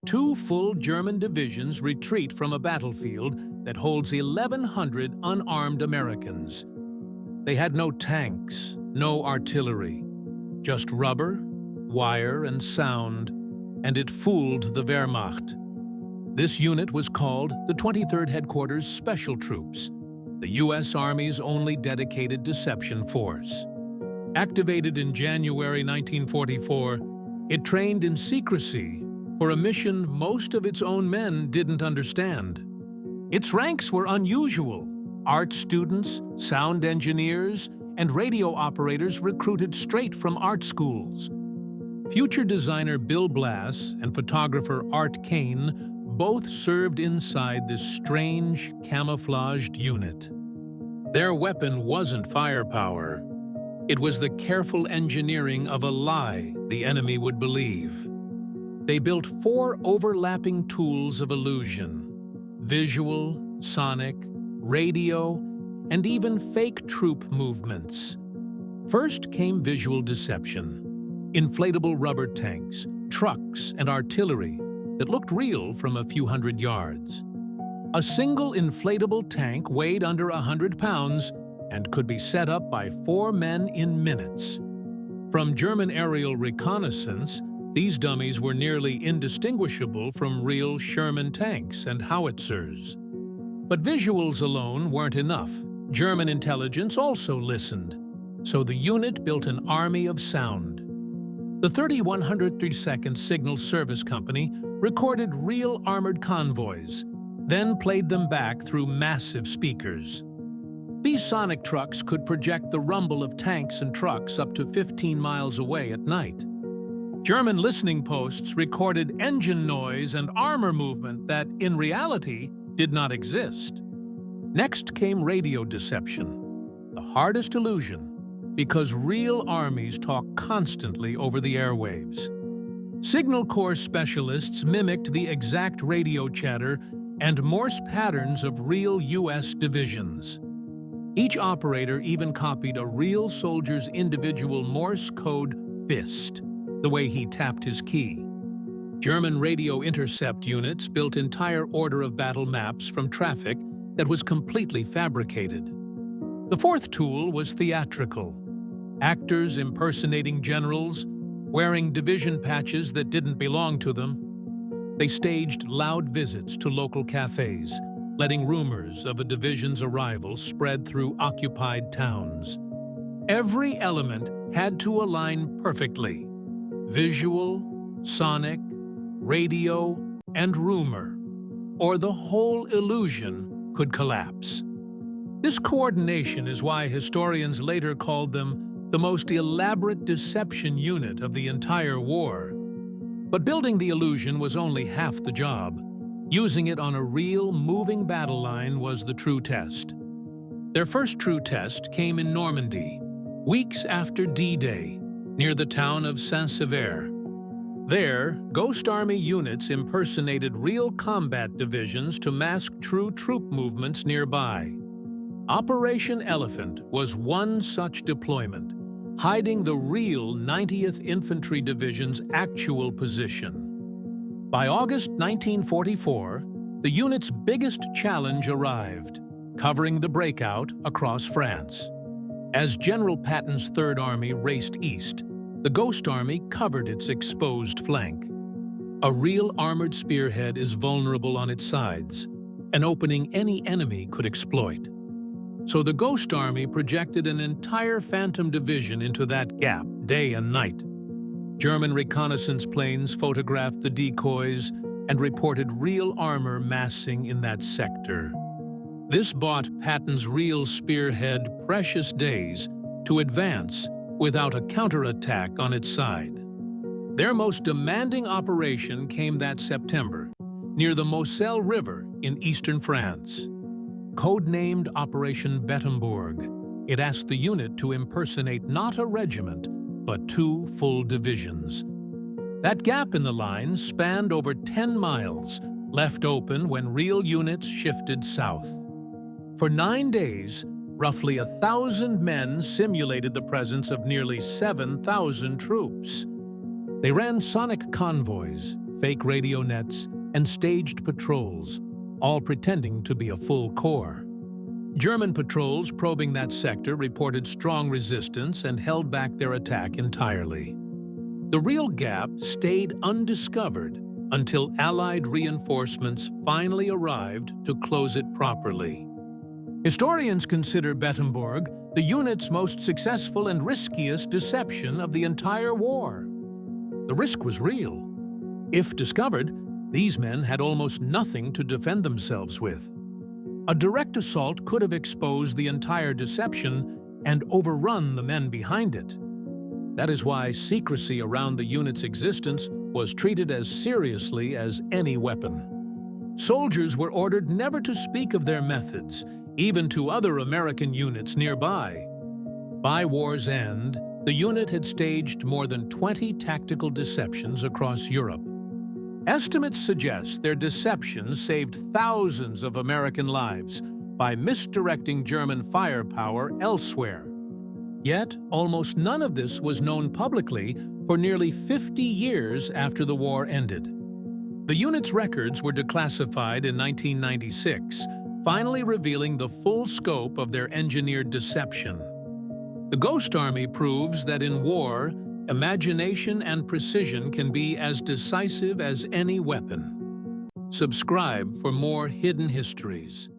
2 full German divisions retreat from a battlefield that holds 1,100 unarmed Americans. They had no tanks, no artillery, just rubber, wire, and sound, and it fooled the Wehrmacht. This unit was called the 23rd Headquarters Special Troops, the U.S. Army's only dedicated deception force. Activated in January 1944, it trained in secrecy for a mission most of its own men didn't understand. Its ranks were unusual. Art students, sound engineers, and radio operators recruited straight from art schools. Future designer Bill Blass and photographer Art Kane both served inside this strange, camouflaged unit. Their weapon wasn't firepower. It was the careful engineering of a lie the enemy would believe. They built 4 overlapping tools of illusion: visual, sonic, radio, and even fake troop movements. First came visual deception: inflatable rubber tanks, trucks, and artillery that looked real from a few hundred yards. A single inflatable tank weighed under 100 pounds and could be set up by 4 men in minutes. From German aerial reconnaissance, these dummies were nearly indistinguishable from real Sherman tanks and howitzers. But visuals alone weren't enough. German intelligence also listened, so the unit built an army of sound. The 3102nd Signal Service Company recorded real armored convoys, then played them back through massive speakers. These sonic trucks could project the rumble of tanks and trucks up to 15 miles away at night. German listening posts recorded engine noise and armor movement that, in reality, did not exist. Next came radio deception, the hardest illusion, because real armies talk constantly over the airwaves. Signal Corps specialists mimicked the exact radio chatter and Morse patterns of real U.S. divisions. Each operator even copied a real soldier's individual Morse code fist, the way he tapped his key. German radio intercept units built entire order of battle maps from traffic that was completely fabricated. The 4th tool was theatrical. Actors impersonating generals, wearing division patches that didn't belong to them. They staged loud visits to local cafes, letting rumors of a division's arrival spread through occupied towns. Every element had to align perfectly: visual, sonic, radio, and rumor, or the whole illusion could collapse. This coordination is why historians later called them the most elaborate deception unit of the entire war. But building the illusion was only half the job. Using it on a real, moving battle line was the true test. Their first true test came in Normandy, weeks after D-Day, near the town of Saint-Sever. There, Ghost Army units impersonated real combat divisions to mask true troop movements nearby. Operation Elephant was one such deployment, hiding the real 90th Infantry Division's actual position. By August 1944, the unit's biggest challenge arrived, covering the breakout across France. As General Patton's Third Army raced east, the Ghost Army covered its exposed flank. A real armored spearhead is vulnerable on its sides, an opening any enemy could exploit. So the Ghost Army projected an entire Phantom division into that gap, day and night. German reconnaissance planes photographed the decoys and reported real armor massing in that sector. This bought Patton's real spearhead precious days to advance without a counterattack on its side. Their most demanding operation came that September, near the Moselle River in eastern France. Codenamed Operation Bettembourg, it asked the unit to impersonate not a regiment, but 2 full divisions. That gap in the line spanned over 10 miles, left open when real units shifted south. For 9 days, roughly 1,000 men simulated the presence of nearly 7,000 troops. They ran sonic convoys, fake radio nets, and staged patrols, all pretending to be a full corps. German patrols probing that sector reported strong resistance and held back their attack entirely. The real gap stayed undiscovered until Allied reinforcements finally arrived to close it properly. Historians consider Bettembourg the unit's most successful and riskiest deception of the entire war. The risk was real. If discovered, these men had almost nothing to defend themselves with. A direct assault could have exposed the entire deception and overrun the men behind it. That is why secrecy around the unit's existence was treated as seriously as any weapon. Soldiers were ordered never to speak of their methods, even to other American units nearby. By war's end, the unit had staged more than 20 tactical deceptions across Europe. Estimates suggest their deceptions saved thousands of American lives by misdirecting German firepower elsewhere. Yet, almost none of this was known publicly for nearly 50 years after the war ended. The unit's records were declassified in 1996, finally revealing the full scope of their engineered deception. The Ghost Army proves that in war, imagination and precision can be as decisive as any weapon. Subscribe for more hidden histories.